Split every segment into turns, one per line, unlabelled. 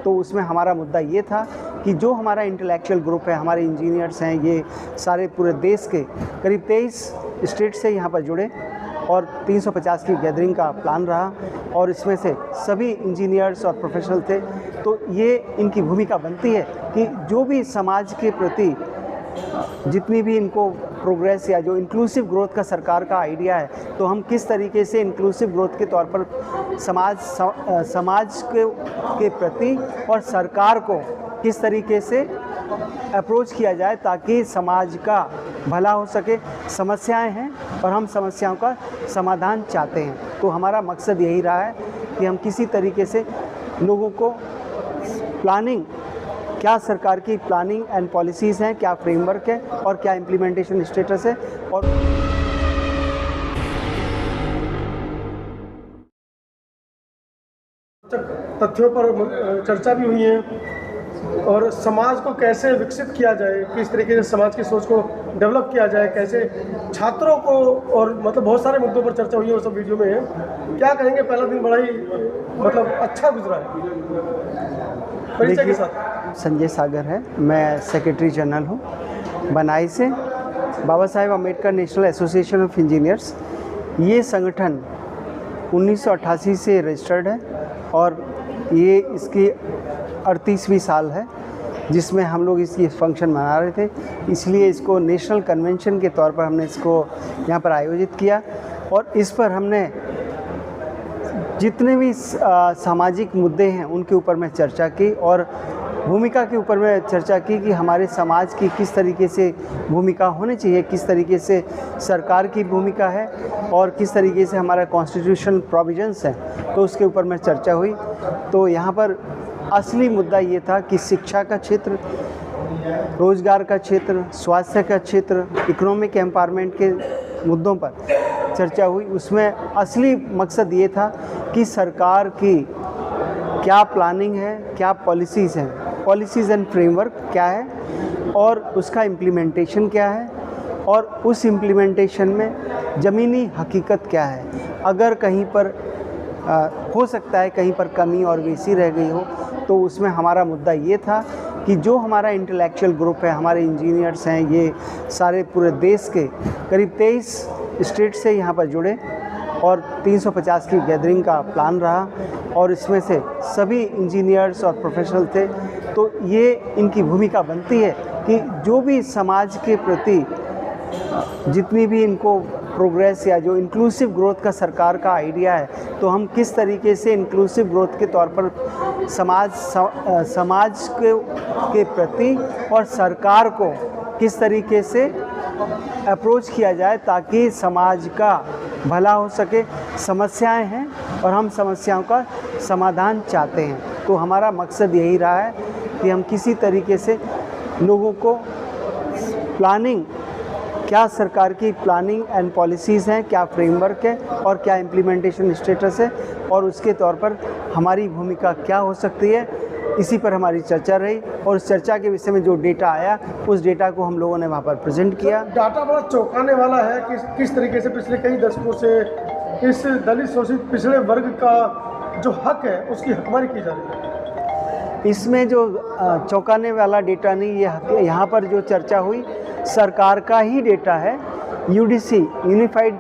तो उसमें हमारा मुद्दा ये था कि जो हमारा इंटेलेक्चुअल ग्रुप है, हमारे इंजीनियर्स हैं, ये सारे पूरे देश के करीब 23 स्टेट से यहाँ पर जुड़े और 350 की गैदरिंग का प्लान रहा और इसमें से सभी इंजीनियर्स और प्रोफेशनल थे। तो ये इनकी भूमिका बनती है कि जो भी समाज के प्रति जितनी भी इनको प्रोग्रेस या जो इंक्लूसिव ग्रोथ का सरकार का आइडिया है, तो हम किस तरीके से इंक्लूसिव ग्रोथ के तौर पर समाज के प्रति और सरकार को किस तरीके से अप्रोच किया जाए ताकि समाज का भला हो सके। समस्याएं हैं और हम समस्याओं का समाधान चाहते हैं। तो हमारा मकसद यही रहा है कि हम किसी तरीके से लोगों को प्लानिंग, क्या सरकार की प्लानिंग एंड पॉलिसीज़ हैं, क्या फ्रेमवर्क है और क्या इम्प्लीमेंटेशन स्टेटस है और
तथ्यों पर चर्चा भी हुई है और समाज को कैसे विकसित किया जाए, किस तरीके से समाज की सोच को डेवलप किया जाए, कैसे छात्रों को, और मतलब बहुत सारे मुद्दों पर चर्चा हुई है, वो सब वीडियो में है। क्या कहेंगे, पहला दिन बड़ा ही मतलब अच्छा गुजरा है। परिचय के साथ।
संजय सागर है, मैं सेक्रेटरी जनरल हूँ बनाई से, Baba Saheb Ambedkar national association of engineers. ये संगठन 1988 से रजिस्टर्ड है और ये इसकी 38वीं साल है जिसमें हम लोग इसकी फंक्शन मना रहे थे, इसलिए इसको नेशनल कन्वेंशन के तौर पर हमने इसको यहाँ पर आयोजित किया और इस पर हमने जितने भी सामाजिक मुद्दे हैं उनके ऊपर मैं चर्चा की और भूमिका के ऊपर मैं चर्चा की कि हमारे समाज की किस तरीके से भूमिका होनी चाहिए, किस तरीके से सरकार की भूमिका है और किस तरीके से हमारा कॉन्स्टिट्यूशन प्रोविजंस है, तो उसके ऊपर मैं चर्चा हुई। तो यहाँ पर असली मुद्दा ये था कि शिक्षा का क्षेत्र, रोजगार का क्षेत्र, स्वास्थ्य का क्षेत्र, इकोनॉमिक एम्पावरमेंट के मुद्दों पर चर्चा हुई। उसमें असली मकसद ये था कि सरकार की क्या प्लानिंग है, क्या पॉलिसीज़ हैं, पॉलिसीज़ एंड फ्रेमवर्क क्या है और उसका इम्प्लीमेंटेशन क्या है और उस इम्प्लीमेंटेशन में ज़मीनी हकीकत क्या है। अगर कहीं पर हो सकता है कहीं पर कमी और बेसी रह गई हो, तो उसमें हमारा मुद्दा ये था कि जो हमारा इंटेलेक्चुअल ग्रुप है, हमारे इंजीनियर्स हैं, ये सारे पूरे देश के करीब 23 स्टेट से यहाँ पर जुड़े और 350 की गैदरिंग का प्लान रहा और इसमें से सभी इंजीनियर्स और प्रोफेशनल थे। तो ये इनकी भूमिका बनती है कि जो भी समाज के प्रति जितनी भी इनको प्रोग्रेस या जो इंक्लूसिव ग्रोथ का सरकार का आइडिया है, तो हम किस तरीके से इंक्लूसिव ग्रोथ के तौर पर समाज के प्रति और सरकार को किस तरीके से अप्रोच किया जाए ताकि समाज का भला हो सके। समस्याएं हैं और हम समस्याओं का समाधान चाहते हैं। तो हमारा मकसद यही रहा है कि हम किसी तरीके से लोगों को प्लानिंग, क्या सरकार की प्लानिंग एंड पॉलिसीज़ हैं, क्या फ्रेमवर्क है और क्या इम्प्लीमेंटेशन स्टेटस है और उसके तौर पर हमारी भूमिका क्या हो सकती है, इसी पर हमारी चर्चा रही। और उस चर्चा के विषय में जो डेटा आया, उस डेटा को हम लोगों ने वहाँ पर प्रेजेंट किया।
डाटा बड़ा चौंकाने वाला है कि किस तरीके से पिछले कई दशकों से इस दलित शोषित पिछड़े वर्ग का जो हक है उसकी हकमारी की जा रही है।
इसमें जो चौंकाने वाला डेटा नहीं, ये यहाँ पर जो चर्चा हुई सरकार का ही डेटा है। UDC, unified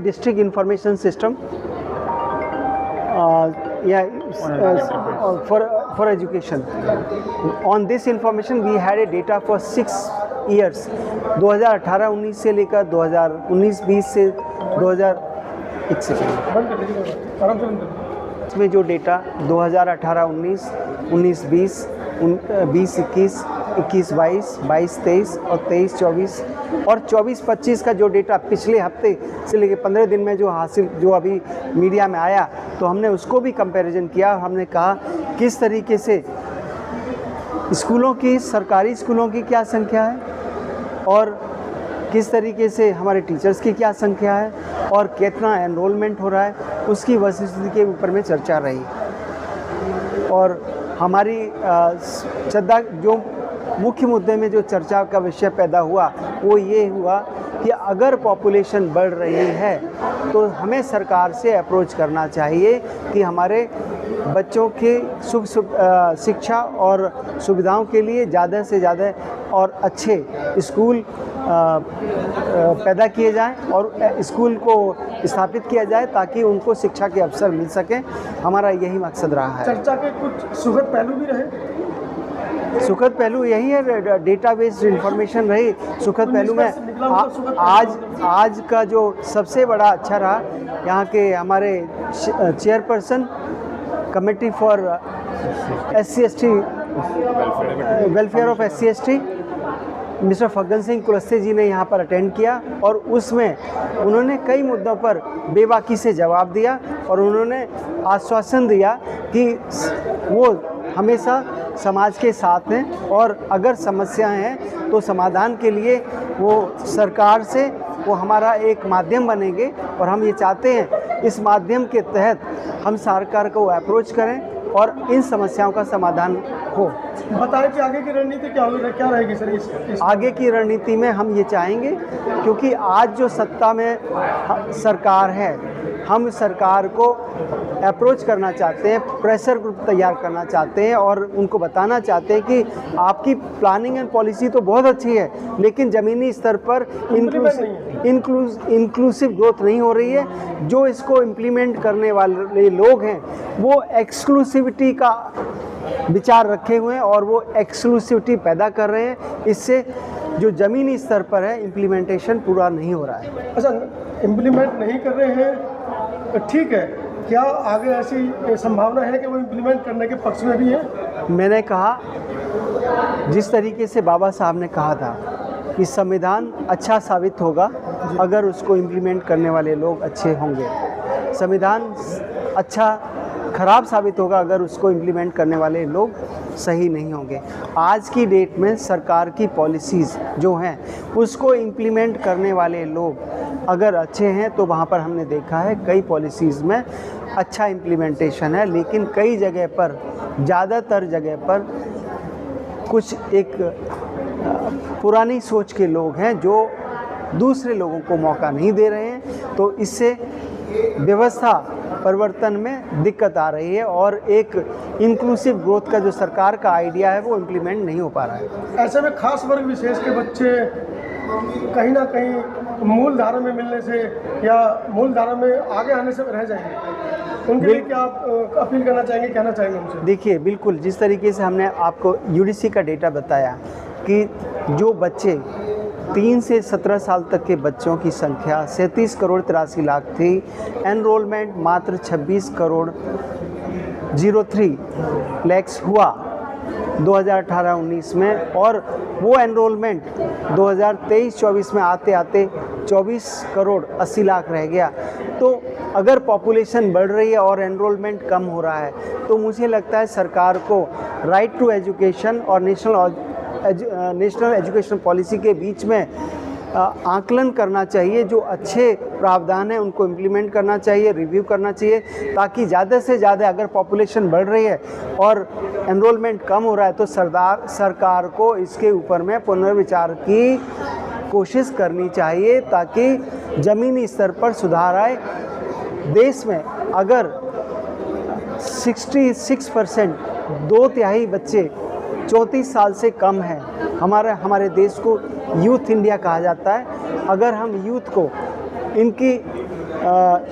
district information system for education. On this information we had a data for 6 years, 2018-19 से लेकर 2019-20 से 2001 से इसमें जो डेटा 2018-19, 19-20, 20-21, 21-22, 22-23 और 23-24 और 24-25 का जो डेटा पिछले हफ्ते से लेकर 15 दिन में जो अभी मीडिया में आया, तो हमने उसको भी कंपैरिजन किया। हमने कहा किस तरीके से स्कूलों की, सरकारी स्कूलों की क्या संख्या है और किस तरीके से हमारे टीचर्स की क्या संख्या है और कितना एनरोलमेंट हो रहा है, उसकी वस्तुस्थिति के ऊपर में चर्चा रही। और हमारी जो मुख्य मुद्दे में जो चर्चा का विषय पैदा हुआ वो ये हुआ कि अगर पॉपुलेशन बढ़ रही है तो हमें सरकार से अप्रोच करना चाहिए कि हमारे बच्चों के शिक्षा और सुविधाओं के लिए ज़्यादा से ज़्यादा और अच्छे स्कूल पैदा किए जाएं और स्कूल को स्थापित किया जाए ताकि उनको शिक्षा के अवसर मिल सकें। हमारा यही मकसद रहा है।
चर्चा के कुछ सुखद पहलू भी रहे।
सुखद पहलू यही है, डेटाबेस इंफॉर्मेशन रही। सुखद पहलू में आज का जो सबसे बड़ा अच्छा रहा, यहाँ के हमारे chairperson committee for SC/ST welfare of SC/ST mister Faggan Singh Kulaste ji ने यहाँ पर अटेंड किया और उसमें उन्होंने कई मुद्दों पर बेबाकी से जवाब दिया और उन्होंने आश्वासन दिया कि वो हमेशा समाज के साथ हैं और अगर समस्याएं हैं तो समाधान के लिए वो सरकार से वो हमारा एक माध्यम बनेंगे और हम ये चाहते हैं इस माध्यम के तहत हम सरकार को अप्रोच करें और इन समस्याओं का समाधान हो।
बताएं कि आगे की रणनीति क्या रहेगी सर? इस
आगे की रणनीति में हम ये चाहेंगे, क्योंकि आज जो सत्ता में सरकार है, हम सरकार को अप्रोच करना चाहते हैं, प्रेशर ग्रुप तैयार करना चाहते हैं और उनको बताना चाहते हैं कि आपकी प्लानिंग एंड पॉलिसी तो बहुत अच्छी है लेकिन ज़मीनी स्तर पर इंक्लूसिव ग्रोथ नहीं हो रही है। जो इसको इम्प्लीमेंट करने वाले लोग हैं वो एक्सक्लूसिविटी का विचार रखे हुए हैं और वो एक्सक्लूसिविटी पैदा कर रहे हैं। इससे जो ज़मीनी स्तर पर है इम्प्लीमेंटेशन पूरा नहीं हो रहा है।
अच्छा, इम्प्लीमेंट नहीं कर रहे हैं तो ठीक है, क्या आगे ऐसी संभावना है कि वो इम्प्लीमेंट करने के पक्ष में भी है?
मैंने कहा, जिस तरीके से बाबा साहब ने कहा था कि संविधान अच्छा साबित होगा अगर उसको इम्प्लीमेंट करने वाले लोग अच्छे होंगे, संविधान अच्छा खराब साबित होगा अगर उसको इम्प्लीमेंट करने वाले लोग सही नहीं होंगे। आज की डेट में सरकार की पॉलिसीज़ जो हैं उसको इम्प्लीमेंट करने वाले लोग अगर अच्छे हैं तो वहाँ पर हमने देखा है कई पॉलिसीज़ में अच्छा इम्प्लीमेंटेशन है, लेकिन कई जगह पर, ज़्यादातर जगह पर कुछ एक पुरानी सोच के लोग हैं जो दूसरे लोगों को मौका नहीं दे रहे हैं, तो इससे व्यवस्था परिवर्तन में दिक्कत आ रही है और एक इंक्लूसिव ग्रोथ का जो सरकार का आइडिया है वो इम्प्लीमेंट नहीं हो पा रहा है।
ऐसे में खास वर्ग विशेष के बच्चे कहीं ना कहीं मूल धारा में मिलने से या मूल धारा में आगे आने से रह जाएंगे, उनके लिए क्या आप अपील करना चाहेंगे, कहना चाहेंगे उनसे?
देखिए, बिल्कुल जिस तरीके से हमने आपको UDC का डेटा बताया कि जो बच्चे 3 से 17 साल तक के बच्चों की संख्या 37 करोड़ 83 लाख थी, एनरोलमेंट मात्र 26 करोड़ 03 लैक्स हुआ 2018-19 में और वो एनरोलमेंट 2023-24 में आते आते 24 करोड़ 80 लाख रह गया। तो अगर पॉपुलेशन बढ़ रही है और एनरोलमेंट कम हो रहा है तो मुझे लगता है सरकार को राइट टू एजुकेशन और नेशनल एजुकेशन पॉलिसी के बीच में आकलन करना चाहिए। जो अच्छे प्रावधान हैं उनको इम्प्लीमेंट करना चाहिए, रिव्यू करना चाहिए, ताकि ज़्यादा से ज़्यादा अगर पॉपुलेशन बढ़ रही है और एनरोलमेंट कम हो रहा है तो सरकार को इसके ऊपर में पुनर्विचार की कोशिश करनी चाहिए ताकि ज़मीनी स्तर पर सुधार आए। देश में अगर 66% 2/3 बच्चे 34 साल से कम हैं, हमारे देश को यूथ इंडिया कहा जाता है। अगर हम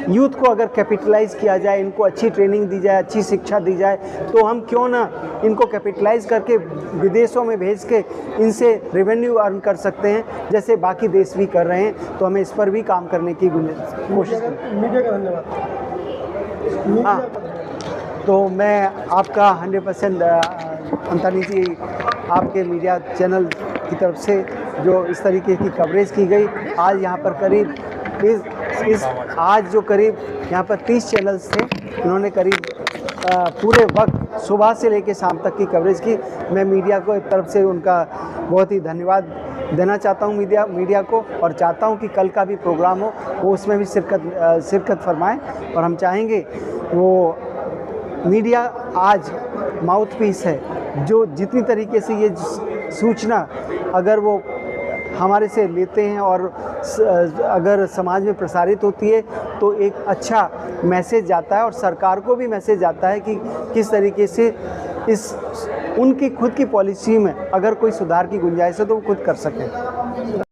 यूथ को अगर कैपिटलाइज़ किया जाए, इनको अच्छी ट्रेनिंग दी जाए, अच्छी शिक्षा दी जाए, तो हम क्यों ना इनको कैपिटलाइज़ करके विदेशों में भेज के इनसे रेवेन्यू अर्न कर सकते हैं जैसे बाकी देश भी कर रहे हैं। तो हमें इस पर भी काम करने की कोशिश करें।
मीडिया का धन्यवाद।
हाँ, तो मैं आपका 100% अंतानी जी, आपके मीडिया चैनल की तरफ से जो इस तरीके की कवरेज की गई, आज यहाँ पर करीब आज जो करीब यहाँ पर 30 चैनल्स थे, इन्होंने करीब पूरे वक्त सुबह से लेकर शाम तक की कवरेज की। मैं मीडिया को एक तरफ से उनका बहुत ही धन्यवाद देना चाहता हूँ मीडिया को, और चाहता हूँ कि कल का भी प्रोग्राम हो वो उसमें भी शिरकत फरमाएं। और हम चाहेंगे वो मीडिया आज माउथ पीस है, जो जितनी तरीके से ये सूचना अगर वो हमारे से लेते हैं और अगर समाज में प्रसारित होती है तो एक अच्छा मैसेज जाता है और सरकार को भी मैसेज जाता है कि किस तरीके से इस उनकी खुद की पॉलिसी में अगर कोई सुधार की गुंजाइश है तो वो खुद कर सकें।